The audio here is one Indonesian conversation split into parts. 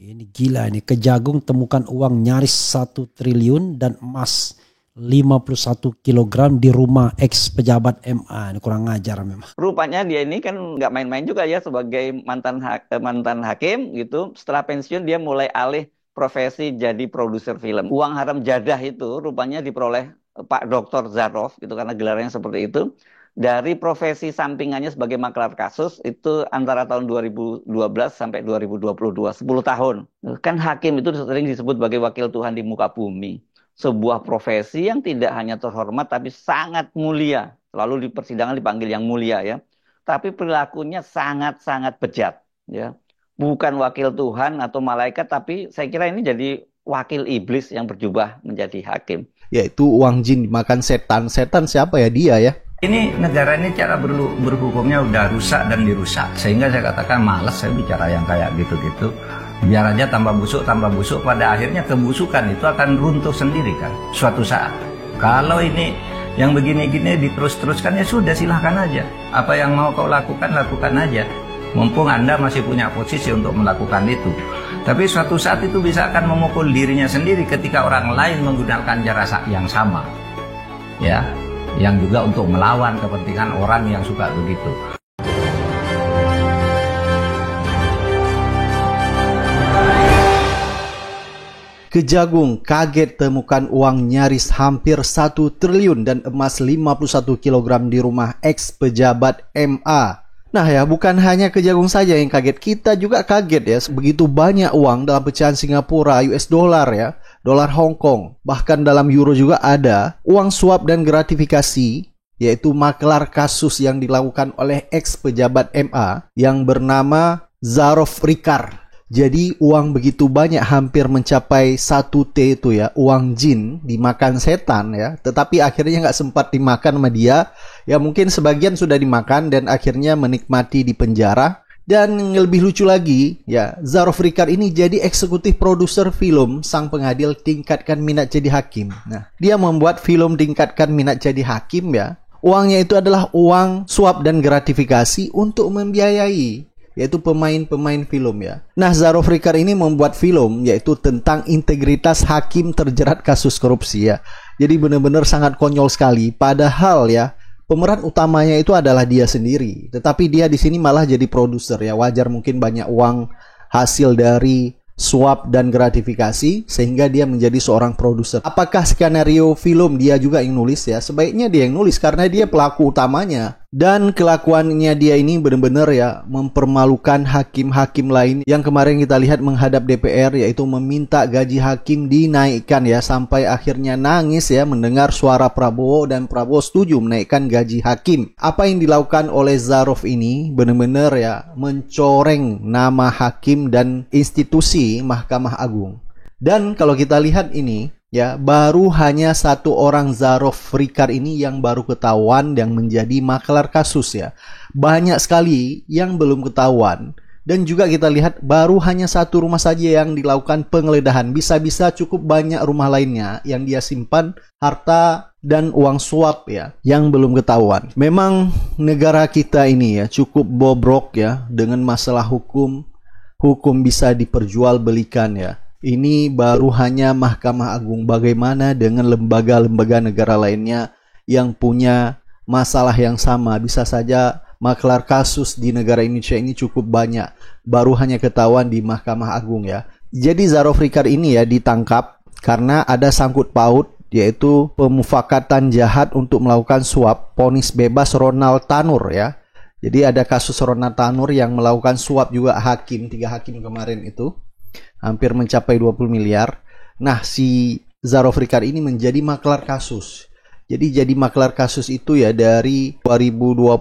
Ini gila ini. Kejagung temukan uang nyaris 1 triliun dan emas 51 kilogram di rumah ex pejabat MA. Ini kurang ngajar memang. Rupanya dia ini kan nggak main-main juga ya sebagai mantan hakim gitu. Setelah pensiun dia mulai alih profesi jadi produser film. Uang haram jadah itu rupanya diperoleh Pak Dr. Zarof gitu karena gelarnya seperti itu. Dari profesi sampingannya sebagai maklar kasus itu antara tahun 2012 sampai 2022, 10 tahun. Kan hakim itu sering disebut sebagai wakil Tuhan di muka bumi. Sebuah profesi yang tidak hanya terhormat tapi sangat mulia. Selalu di persidangan dipanggil yang mulia ya. Tapi perilakunya sangat-sangat bejat ya. Bukan wakil Tuhan atau malaikat, tapi saya kira ini jadi wakil iblis yang berjubah menjadi hakim. Yaitu uang jin dimakan setan. Setan siapa ya? Dia ya. Ini negara ini cara berhukumnya udah rusak dan dirusak. Sehingga saya katakan malas saya bicara yang kayak gitu-gitu. Biar aja tambah busuk, pada akhirnya kebusukan itu akan runtuh sendiri kan suatu saat. Kalau ini yang begini-gini diterus-teruskan ya sudah silahkan aja. Apa yang mau kau lakukan, lakukan aja. Mumpung Anda masih punya posisi untuk melakukan itu. Tapi suatu saat itu bisa akan memukul dirinya sendiri ketika orang lain menggunakan cara yang sama. Ya, yang juga untuk melawan kepentingan orang yang suka begitu. Kejagung kaget temukan uang nyaris hampir 1 triliun dan emas 51 kilogram di rumah ex pejabat MA. Nah ya, bukan hanya Kejagung saja yang kaget, kita juga kaget ya. Begitu banyak uang dalam pecahan Singapura, US dollar ya, dolar Hong Kong, bahkan dalam euro juga ada uang suap dan gratifikasi, yaitu maklar kasus yang dilakukan oleh ex pejabat MA yang bernama Zarof Rikar. Jadi uang begitu banyak, hampir mencapai 1T itu ya, uang jin dimakan setan ya. Tetapi akhirnya nggak sempat dimakan sama dia. Ya mungkin sebagian sudah dimakan dan akhirnya menikmati di penjara. Dan yang lebih lucu lagi, ya Zarof Rikar ini jadi eksekutif produser film Sang Pengadil Tingkatkan Minat Jadi Hakim. Nah, dia membuat film Tingkatkan Minat Jadi Hakim ya. Uangnya itu adalah uang suap dan gratifikasi untuk membiayai, yaitu pemain-pemain film ya. Nah, Zarof Rikar ini membuat film yaitu tentang integritas hakim terjerat kasus korupsi ya. Jadi benar-benar sangat konyol sekali. Padahal ya, pemeran utamanya itu adalah dia sendiri. Tetapi dia di sini malah jadi produser ya. Wajar mungkin banyak uang hasil dari suap dan gratifikasi sehingga dia menjadi seorang produser. Apakah skenario film dia juga yang nulis ya? Sebaiknya dia yang nulis karena dia pelaku utamanya. Dan kelakuannya dia ini benar-benar ya mempermalukan hakim-hakim lain yang kemarin kita lihat menghadap DPR, yaitu meminta gaji hakim dinaikkan ya, sampai akhirnya nangis ya mendengar suara Prabowo dan Prabowo setuju menaikkan gaji hakim. Apa yang dilakukan oleh Zarof ini benar-benar ya mencoreng nama hakim dan institusi Mahkamah Agung. Dan kalau kita lihat ini ya, baru hanya satu orang Zarof Rikar ini yang baru ketahuan yang menjadi maklar kasus ya. Banyak sekali yang belum ketahuan. Dan juga kita lihat baru hanya satu rumah saja yang dilakukan penggeledahan. Bisa-bisa cukup banyak rumah lainnya yang dia simpan harta dan uang suap ya, yang belum ketahuan. Memang negara kita ini ya cukup bobrok ya dengan masalah hukum. Hukum bisa diperjualbelikan ya. Ini baru hanya Mahkamah Agung. Bagaimana dengan lembaga-lembaga negara lainnya yang punya masalah yang sama? Bisa saja maklar kasus di negara Indonesia ini cukup banyak. Baru hanya ketahuan di Mahkamah Agung ya. Jadi Zarof Rikar ini ya ditangkap karena ada sangkut paut, yaitu pemufakatan jahat untuk melakukan suap. Vonis bebas Ronald Tanur ya. Jadi ada kasus Ronald Tanur yang melakukan suap juga hakim, 3 hakim kemarin itu. Hampir mencapai 20 miliar. Nah, si Zarof Rikar ini menjadi maklar kasus. Jadi maklar kasus itu ya dari 2022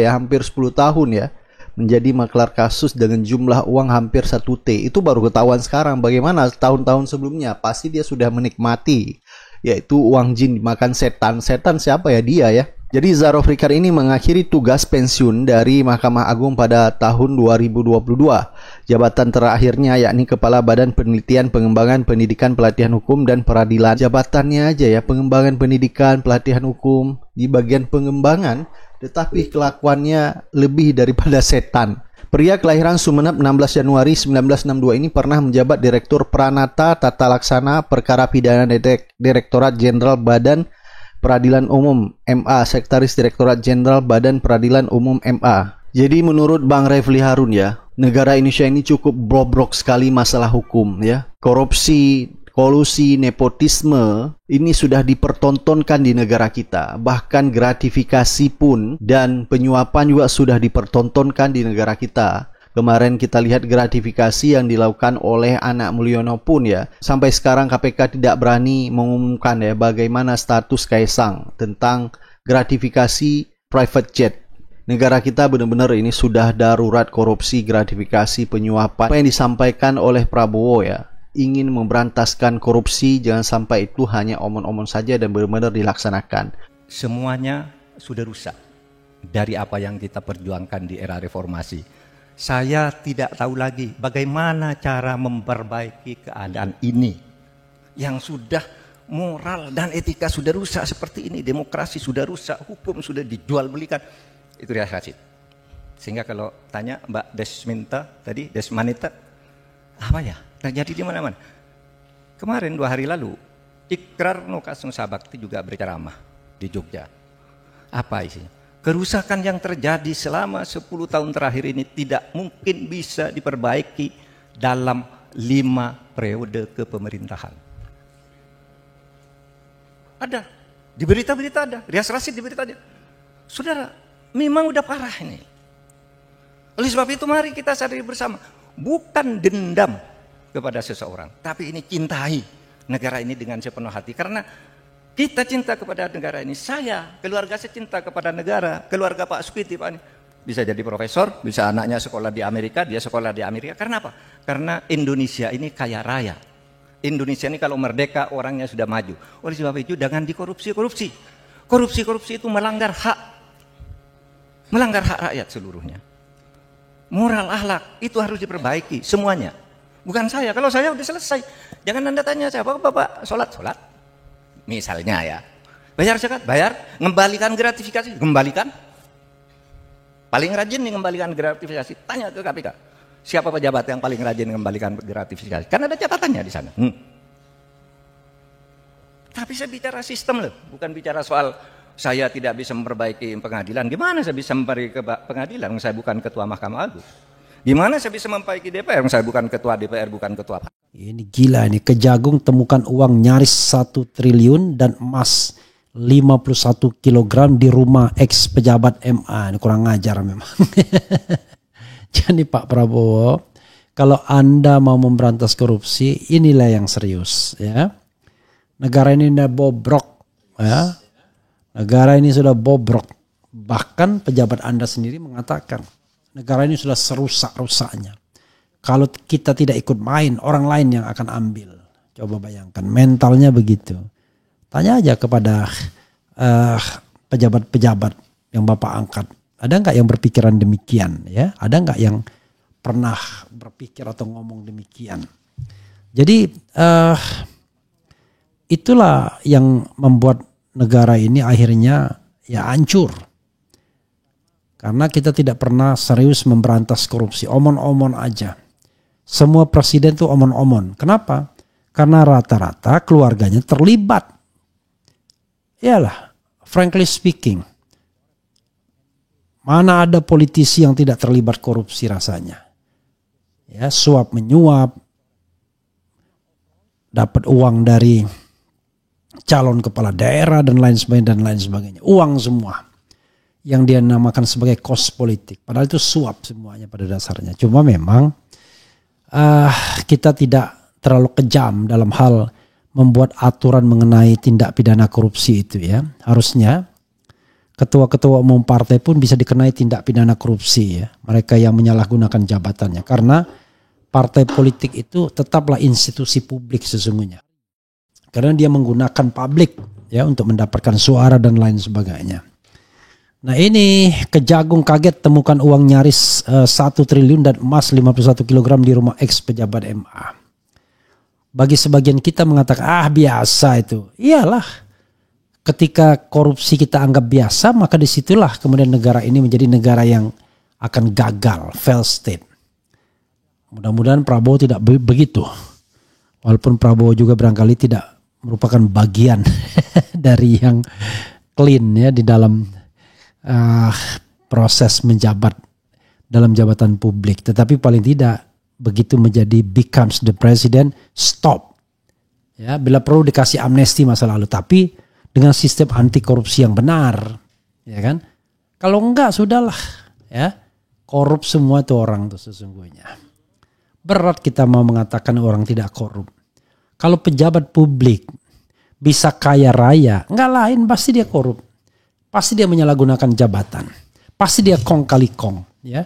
ya, hampir 10 tahun ya. Menjadi maklar kasus dengan jumlah uang hampir 1T. Itu baru ketahuan sekarang. Bagaimana tahun-tahun sebelumnya? Pasti dia sudah menikmati, yaitu uang jin dimakan setan. Setan siapa ya? Dia ya. Jadi Zarof Rikar ini mengakhiri tugas pensiun dari Mahkamah Agung pada tahun 2022. Jabatan terakhirnya yakni Kepala Badan Penelitian Pengembangan Pendidikan Pelatihan Hukum dan Peradilan. Jabatannya aja ya, pengembangan pendidikan, pelatihan hukum di bagian pengembangan, tetapi kelakuannya lebih daripada setan. Pria kelahiran Sumeneb 16 Januari 1962 ini pernah menjabat Direktur Pranata Tata Laksana Perkara Pidana Direktorat Jenderal Badan Peradilan Umum MA, Sekretaris Direktorat Jenderal Badan Peradilan Umum MA. Jadi menurut Bang Refli Harun ya, negara Indonesia ini cukup bobrok sekali masalah hukum ya. Korupsi, kolusi, nepotisme ini sudah dipertontonkan di negara kita. Bahkan gratifikasi pun dan penyuapan juga sudah dipertontonkan di negara kita. Kemarin kita lihat gratifikasi yang dilakukan oleh anak Mulyono pun ya. Sampai sekarang KPK tidak berani mengumumkan ya bagaimana status Kaisang tentang gratifikasi private jet. Negara kita benar-benar ini sudah darurat korupsi, gratifikasi, penyuapan. Apa yang disampaikan oleh Prabowo ya, ingin memberantaskan korupsi, jangan sampai itu hanya omong-omong saja dan benar-benar dilaksanakan. Semuanya sudah rusak dari apa yang kita perjuangkan di era reformasi. Saya tidak tahu lagi bagaimana cara memperbaiki keadaan ini yang sudah moral dan etika sudah rusak seperti ini, demokrasi sudah rusak, hukum sudah dijual belikan. Itu dia Rashid. Sehingga kalau tanya Mbak Desmanita, apa ya terjadi di mana-mana. Kemarin 2 hari lalu, Ikrar Nokasung Sabakti juga berceramah di Jogja. Apa isinya? Kerusakan yang terjadi selama 10 tahun terakhir ini tidak mungkin bisa diperbaiki dalam 5 periode kepemerintahan. Ada, di berita-berita ada, Rias Rasid di berita ada. Saudara, memang udah parah ini. Oleh sebab itu mari kita sadari bersama, bukan dendam kepada seseorang, tapi ini cintai negara ini dengan sepenuh hati. Karena kita cinta kepada negara ini. Saya, keluarga saya cinta kepada negara. Keluarga Pak Sukwiti, Pak ini bisa jadi profesor, bisa anaknya sekolah di Amerika, dia sekolah di Amerika. Karena apa? Karena Indonesia ini kaya raya. Indonesia ini kalau merdeka orangnya sudah maju. Oleh sebab itu jangan dikorupsi-korupsi. Korupsi-korupsi itu melanggar hak rakyat seluruhnya. Moral, akhlak itu harus diperbaiki semuanya. Bukan saya. Kalau saya udah selesai, jangan Anda tanya saya, Bapak sholat. Misalnya ya, bayar zakat, bayar, ngembalikan gratifikasi, kembalikan. Paling rajin nih ngembalikan gratifikasi, tanya ke KPK. Siapa pejabat yang paling rajin mengembalikan gratifikasi? Kan ada catatannya di sana. Tapi saya bicara sistem loh, bukan bicara soal saya tidak bisa memperbaiki pengadilan. Gimana saya bisa memperbaiki pengadilan? Saya bukan ketua Mahkamah Agung. Gimana saya bisa memperbaiki DPR? Saya bukan ketua DPR, bukan ketua. Ini gila ini. Kejagung temukan uang nyaris 1 triliun dan emas 51 kilogram di rumah ex pejabat MA. Ini kurang ngajar memang. Jadi Pak Prabowo, kalau Anda mau memberantas korupsi, inilah yang serius ya. Negara ini udah bobrok ya. Negara ini sudah bobrok. Bahkan pejabat Anda sendiri mengatakan negara ini sudah serusak-rusaknya. Kalau kita tidak ikut main, orang lain yang akan ambil. Coba bayangkan, mentalnya begitu. Tanya aja kepada pejabat-pejabat yang Bapak angkat. Ada nggak yang berpikiran demikian? Ya, ada nggak yang pernah berpikir atau ngomong demikian? Jadi itulah yang membuat negara ini akhirnya ya hancur. Karena kita tidak pernah serius memberantas korupsi. Omon-omon aja. Semua presiden tuh omon-omon. Kenapa? Karena rata-rata keluarganya terlibat. Iyalah, frankly speaking. Mana ada politisi yang tidak terlibat korupsi rasanya. Ya, suap menyuap. Dapat uang dari calon kepala daerah dan lain sebagainya. Uang semua. Yang dia namakan sebagai kos politik. Padahal itu suap semuanya pada dasarnya. Cuma memang kita tidak terlalu kejam dalam hal membuat aturan mengenai tindak pidana korupsi itu ya. Harusnya ketua-ketua umum partai pun bisa dikenai tindak pidana korupsi ya. Mereka yang menyalahgunakan jabatannya. Karena partai politik itu tetaplah institusi publik sesungguhnya. Karena dia menggunakan publik ya untuk mendapatkan suara dan lain sebagainya. Nah ini Kejagung kaget temukan uang nyaris 1 triliun dan emas 51 kilogram di rumah ex pejabat MA. Bagi sebagian kita mengatakan biasa itu. Iyalah, ketika korupsi kita anggap biasa maka disitulah kemudian negara ini menjadi negara yang akan gagal, fail state. Mudah-mudahan Prabowo tidak begitu. Walaupun Prabowo juga barangkali tidak merupakan bagian dari yang clean ya di dalam proses menjabat dalam jabatan publik. Tetapi paling tidak begitu menjadi becomes the president, stop. Ya, bila perlu dikasih amnesti masa lalu, tapi dengan sistem anti korupsi yang benar, ya kan? Kalau enggak sudahlah, ya. Korup semua tuh orang tuh sesungguhnya. Berat kita mau mengatakan orang tidak korup. Kalau pejabat publik bisa kaya raya, enggak lain pasti dia korup. Pasti dia menyalahgunakan jabatan. Pasti dia kong kali kong, ya.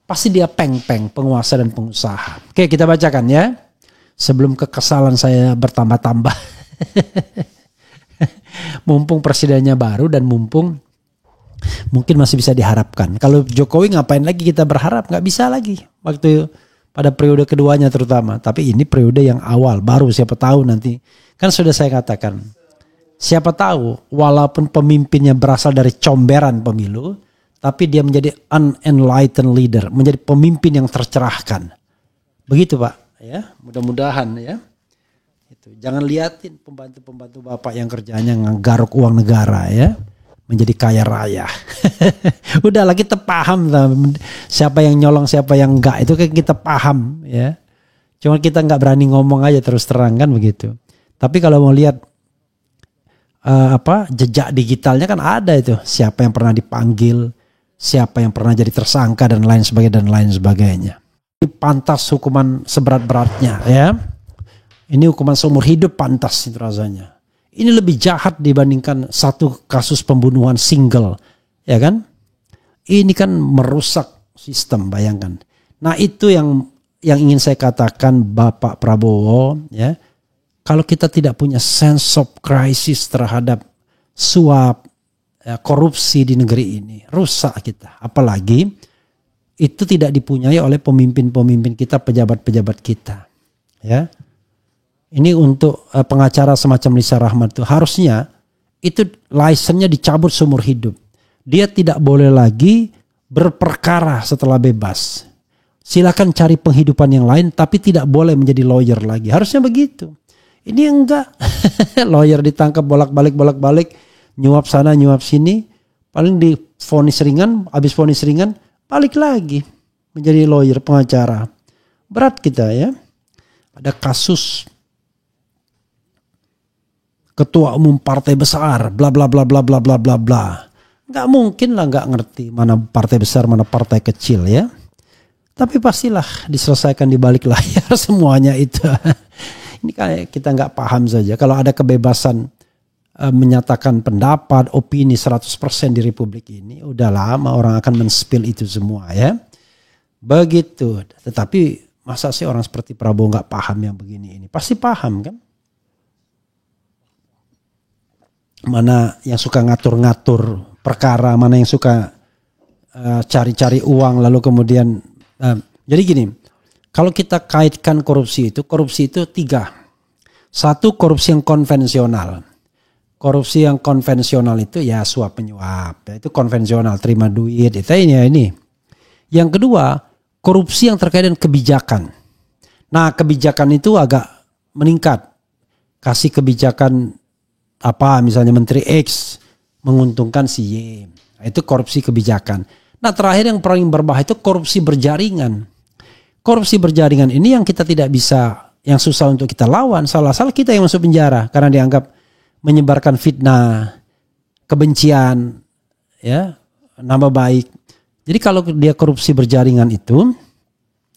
Pasti dia peng-peng penguasa dan pengusaha. Oke, kita bacakan ya. Sebelum kekesalan saya bertambah-tambah. Mumpung presidennya baru dan mumpung mungkin masih bisa diharapkan. Kalau Jokowi ngapain lagi kita berharap? Nggak bisa lagi. Waktu pada periode keduanya terutama. Tapi ini periode yang awal. Baru siapa tahu nanti. Kan sudah saya katakan. Siapa tahu walaupun pemimpinnya berasal dari comberan pemilu. Tapi dia menjadi unenlightened leader. Menjadi pemimpin yang tercerahkan. Begitu Pak. Ya, mudah-mudahan ya. Itu. Jangan liatin pembantu-pembantu Bapak yang kerjanya nggaruk uang negara ya. Menjadi kaya raya. Udahlah kita paham siapa yang nyolong siapa yang enggak itu kan kita paham ya. Cuma kita nggak berani ngomong aja terus terang kan begitu. Tapi kalau mau lihat jejak digitalnya kan ada itu. Siapa yang pernah dipanggil, siapa yang pernah jadi tersangka dan lain sebagainya. Pantas hukuman seberat-beratnya ya. Ini hukuman seumur hidup pantas itu rasanya. Ini lebih jahat dibandingkan satu kasus pembunuhan single, ya kan? Ini kan merusak sistem, bayangkan. Nah itu yang ingin saya katakan Bapak Prabowo, ya. Kalau kita tidak punya sense of crisis terhadap suap, ya, korupsi di negeri ini, rusak kita. Apalagi itu tidak dipunyai oleh pemimpin-pemimpin kita, pejabat-pejabat kita, ya. Ini untuk pengacara semacam Lisa Rahmat itu harusnya itu lisensinya dicabut seumur hidup. Dia tidak boleh lagi berperkara setelah bebas. Silakan cari penghidupan yang lain tapi tidak boleh menjadi lawyer lagi. Harusnya begitu. Ini enggak. Lawyer ditangkap bolak-balik, nyuap sana nyuap sini, paling divonis ringan, habis vonis ringan balik lagi menjadi lawyer, pengacara. Berat kita ya. Ada kasus ketua umum partai besar, bla bla bla bla bla bla bla bla. Nggak mungkin lah nggak ngerti mana partai besar, mana partai kecil ya. Tapi pastilah diselesaikan di balik layar semuanya itu. Ini kayak kita nggak paham saja. Kalau ada kebebasan menyatakan pendapat, opini 100% di Republik ini, udah lama orang akan men-spill itu semua ya. Begitu. Tetapi masa sih orang seperti Prabowo nggak paham yang begini ini? Pasti paham kan? Mana yang suka ngatur-ngatur perkara, mana yang suka cari-cari uang lalu kemudian jadi gini, kalau kita kaitkan korupsi itu 3. Satu, korupsi yang konvensional. Korupsi yang konvensional itu ya suap menyuap, ya, itu konvensional, terima duit, itu ini. Yang kedua, korupsi yang terkait dengan kebijakan. Nah, kebijakan itu agak meningkat. Kasih kebijakan misalnya Menteri X menguntungkan si Y. Itu korupsi kebijakan. Nah terakhir yang paling berbahaya itu korupsi berjaringan. Korupsi berjaringan ini yang kita tidak bisa, yang susah untuk kita lawan. Salah-salah kita yang masuk penjara karena dianggap menyebarkan fitnah, kebencian, ya, nama baik. Jadi kalau dia korupsi berjaringan itu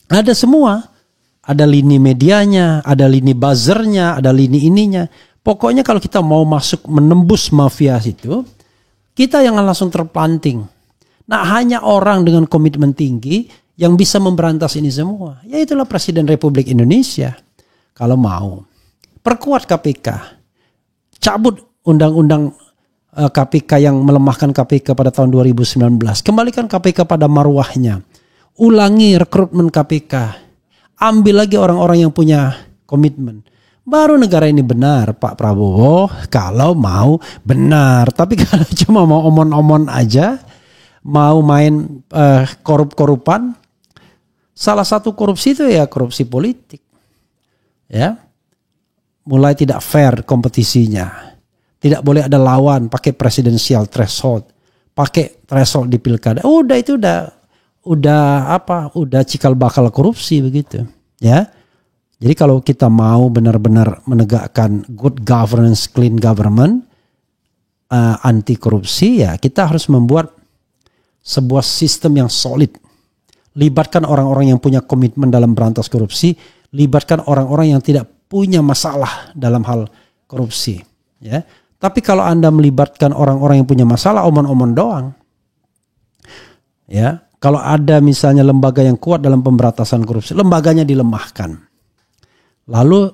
ada semua. Ada lini medianya, ada lini buzzernya, ada lini ininya. Pokoknya kalau kita mau masuk menembus mafia itu, kita yang langsung terplanting. Nah hanya orang dengan komitmen tinggi yang bisa memberantas ini semua. Ya itulah Presiden Republik Indonesia. Kalau mau. Perkuat KPK. Cabut undang-undang KPK yang melemahkan KPK pada tahun 2019. Kembalikan KPK pada marwahnya. Ulangi rekrutmen KPK. Ambil lagi orang-orang yang punya komitmen. Baru negara ini benar Pak Prabowo kalau mau benar. Tapi kalau cuma mau omon-omon aja, mau main korup-korupan, salah satu korupsi itu ya korupsi politik. Ya. Mulai tidak fair kompetisinya. Tidak boleh ada lawan pakai presidensial threshold, pakai threshold di pilkada. Udah itu udah cikal bakal korupsi begitu, ya. Jadi kalau kita mau benar-benar menegakkan good governance, clean government, anti korupsi, ya kita harus membuat sebuah sistem yang solid. Libatkan orang-orang yang punya komitmen dalam berantas korupsi, libatkan orang-orang yang tidak punya masalah dalam hal korupsi, ya. Tapi kalau Anda melibatkan orang-orang yang punya masalah, omon-omon doang, ya. Kalau ada misalnya lembaga yang kuat dalam pemberantasan korupsi, lembaganya dilemahkan. Lalu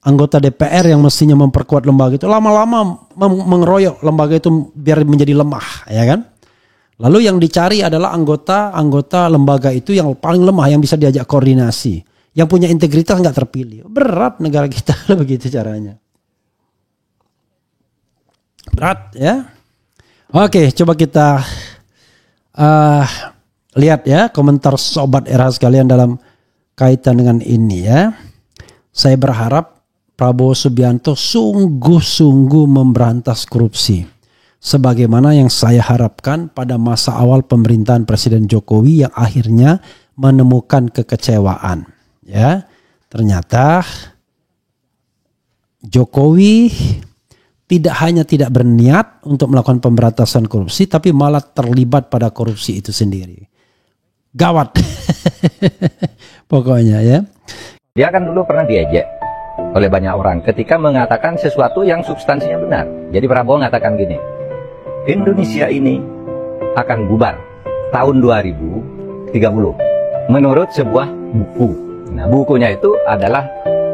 anggota DPR yang mestinya memperkuat lembaga itu lama-lama mengeroyok lembaga itu biar menjadi lemah, ya kan? Lalu yang dicari adalah anggota lembaga itu yang paling lemah, yang bisa diajak koordinasi, yang punya integritas nggak terpilih. Berat negara kita begitu caranya. Berat, ya. Oke, coba kita lihat ya komentar sobat era sekalian dalam kaitan dengan ini, ya. Saya berharap Prabowo Subianto sungguh-sungguh memberantas korupsi, sebagaimana yang saya harapkan pada masa awal pemerintahan Presiden Jokowi yang akhirnya menemukan kekecewaan. Ya, ternyata Jokowi tidak hanya tidak berniat untuk melakukan pemberantasan korupsi, tapi malah terlibat pada korupsi itu sendiri. Gawat, pokoknya, ya. Dia kan dulu pernah diejek oleh banyak orang ketika mengatakan sesuatu yang substansinya benar. Jadi Prabowo mengatakan gini, Indonesia ini akan bubar tahun 2030 menurut sebuah buku. Nah, bukunya itu adalah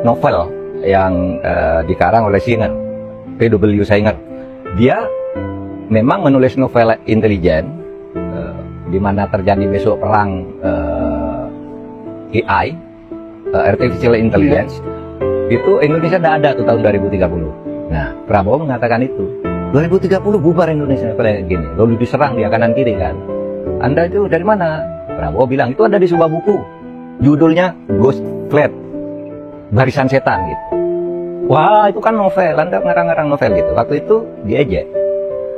novel yang dikarang oleh Singer, P.W. Singer. Dia memang menulis novel intelijen, di mana terjadi besok perang AI, Artificial Intelligence. Itu Indonesia tidak ada tuh tahun 2030. Nah, Prabowo mengatakan itu 2030 bubar Indonesia kayak gini, lalu diserang di kanan kiri kan. Anda itu dari mana? Prabowo bilang itu ada di sebuah buku, judulnya Ghost Fleet, Barisan Setan gitu. Wah, itu kan novel, Anda ngarang-ngarang novel gitu. Waktu itu diejek.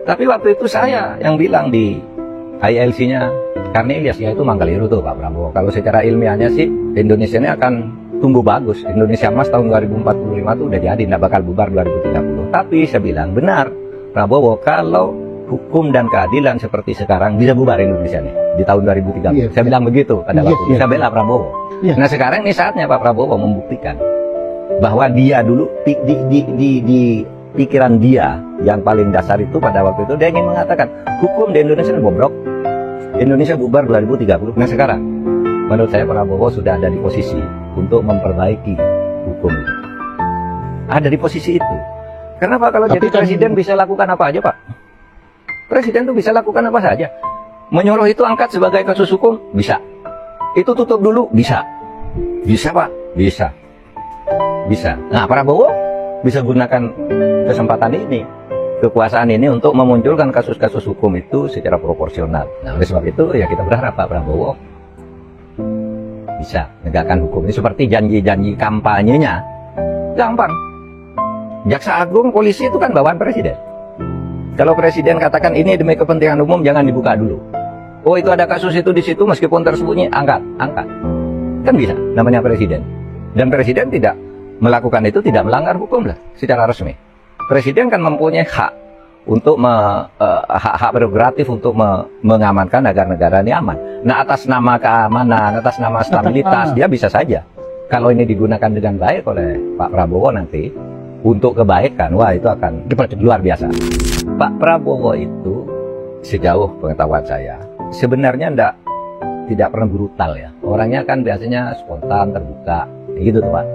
Tapi waktu itu saya yang bilang di ILC-nya Cornelius, ya itu Manggaliru tuh Pak Prabowo. Kalau secara ilmiahnya sih Indonesia ini akan tumbuh bagus. Indonesia Emas tahun 2045 tuh udah jadi, nggak bakal bubar 2030. Tapi saya bilang benar Prabowo, kalau hukum dan keadilan seperti sekarang bisa bubar Indonesia nih di tahun 2030. Iya, saya bilang begitu pada waktu bisa bela Prabowo. Iya. Nah sekarang ini saatnya Pak Prabowo membuktikan bahwa dia dulu di pikiran dia yang paling dasar itu pada waktu itu dia ingin mengatakan hukum di Indonesia ini bobrok, Indonesia bubar 2030. Nah sekarang menurut saya Prabowo sudah ada di posisi untuk memperbaiki hukum itu. Ada di posisi itu. Kenapa kalau jadi presiden bisa lakukan apa aja Pak? Presiden tuh bisa lakukan apa saja. Menyuruh itu angkat sebagai kasus hukum, bisa. Itu tutup dulu, bisa. Bisa Pak, bisa. Bisa. Nah Prabowo bisa gunakan kesempatan ini, kekuasaan ini untuk memunculkan kasus-kasus hukum itu secara proporsional. Nah oleh sebab itu ya kita berharap Pak Prabowo bisa menegakkan hukum ini seperti janji-janji kampanyenya. Gampang. Jaksa Agung, polisi itu kan bawaan presiden. Kalau presiden katakan ini demi kepentingan umum, jangan dibuka dulu. Oh itu ada kasus itu di situ meskipun tersembunyi, angkat. Kan bisa, namanya presiden. Dan presiden tidak melakukan itu, tidak melanggar hukum lah secara resmi. Presiden kan mempunyai hak untuk hak prerogatif untuk mengamankan agar negara ini aman. Nah atas nama keamanan, atas nama stabilitas, dia bisa saja. Kalau ini digunakan dengan baik oleh Pak Prabowo nanti untuk kebaikan, wah itu akan luar biasa. Pak Prabowo itu sejauh pengetahuan saya sebenarnya tidak pernah brutal ya. Orangnya kan biasanya spontan, terbuka, gitu tuh Pak.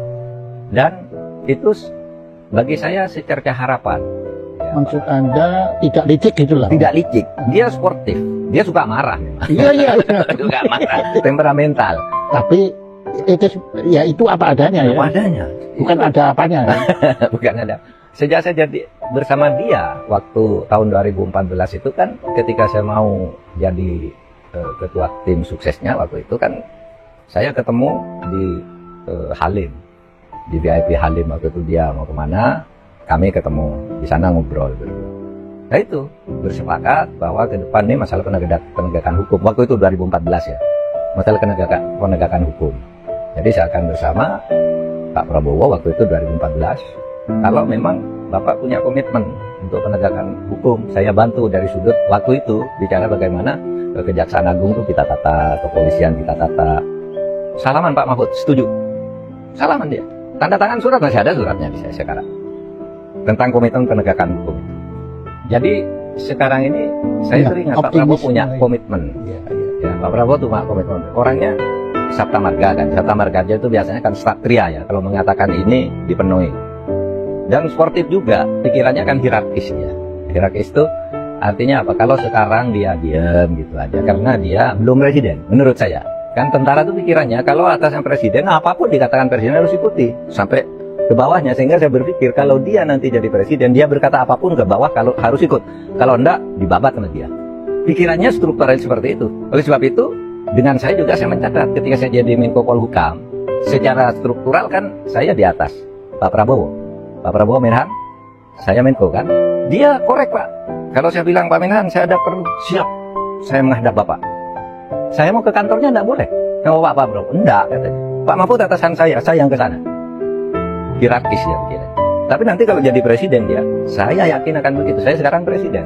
Dan itu bagi saya secerca harapan. Ya, maksud Anda tidak licik gitu lah? Tidak licik, dia sportif, dia suka marah. Iya. Suka marah, temperamental. Tapi itu apa adanya ya? Apa adanya. Bukan ada apanya. Ya? Bukan ada. sejak saya jadi bersama dia waktu tahun 2014 itu kan, ketika saya mau jadi ketua tim suksesnya waktu itu kan, saya ketemu di Halim, di VIP Halim waktu itu. Dia mau kemana, kami ketemu di sana ngobrol berdua. Nah itu bersepakat bahwa ke depan ini masalah penegakan hukum. Waktu itu 2014 ya, masalah penegakan hukum. Jadi saya akan bersama Pak Prabowo waktu itu 2014. Kalau memang Bapak punya komitmen untuk penegakan hukum, saya bantu dari sudut waktu itu bicara bagaimana Kejaksaan Agung itu kita tata, kepolisian kita tata. Salaman Pak Mahfud, setuju. Salaman dia. Tanda tangan surat, masih ada suratnya di saya sekarang. Tentang komitmen penegakan hukum. Jadi sekarang ini saya teringat Pak Prabowo punya komitmen. Ya, Pak Prabowo tuh komitmen. Orangnya Sabta Marga kan. Sabta Marga itu biasanya kan satria ya. Kalau mengatakan ini dipenuhi. Dan sportif juga, pikirannya kan hierarkis ya. Hierarkis itu artinya apa? Kalau sekarang dia diam gitu aja karena dia belum presiden, menurut saya. Kan tentara itu pikirannya kalau atasnya presiden, apapun dikatakan presiden harus ikuti sampai ke bawahnya. Sehingga saya berpikir kalau dia nanti jadi presiden, dia berkata apapun ke bawah kalau harus ikut. Kalau enggak, dibabat sama dia. Pikirannya struktural seperti itu. Oleh sebab itu, dengan saya juga saya mencatat ketika saya jadi Menko Polhukam, secara struktural kan saya di atas Pak Prabowo. Pak Prabowo Menhan, saya Menko kan. Dia korek Pak. Kalau saya bilang Pak Menhan, saya ada perlu, siap. Saya menghadap Bapak. Saya mau ke kantornya enggak boleh. Mau Pak Prabowo? Enggak katanya. Pak Mahfud atasan saya yang ke sana. Hierarkis ya kira. Tapi nanti kalau jadi presiden dia, saya yakin akan begitu. Saya sekarang presiden.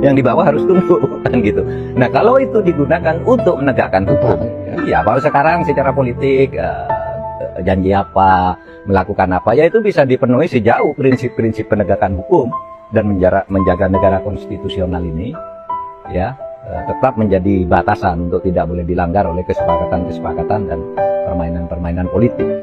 Yang di bawah harus tunduk kan gitu. Nah kalau itu digunakan untuk menegakkan hukum, ya baru sekarang secara politik janji apa, melakukan apa, ya itu bisa dipenuhi sejauh prinsip-prinsip penegakan hukum dan menjaga negara konstitusional ini ya tetap menjadi batasan untuk tidak boleh dilanggar oleh kesepakatan-kesepakatan dan permainan-permainan politik.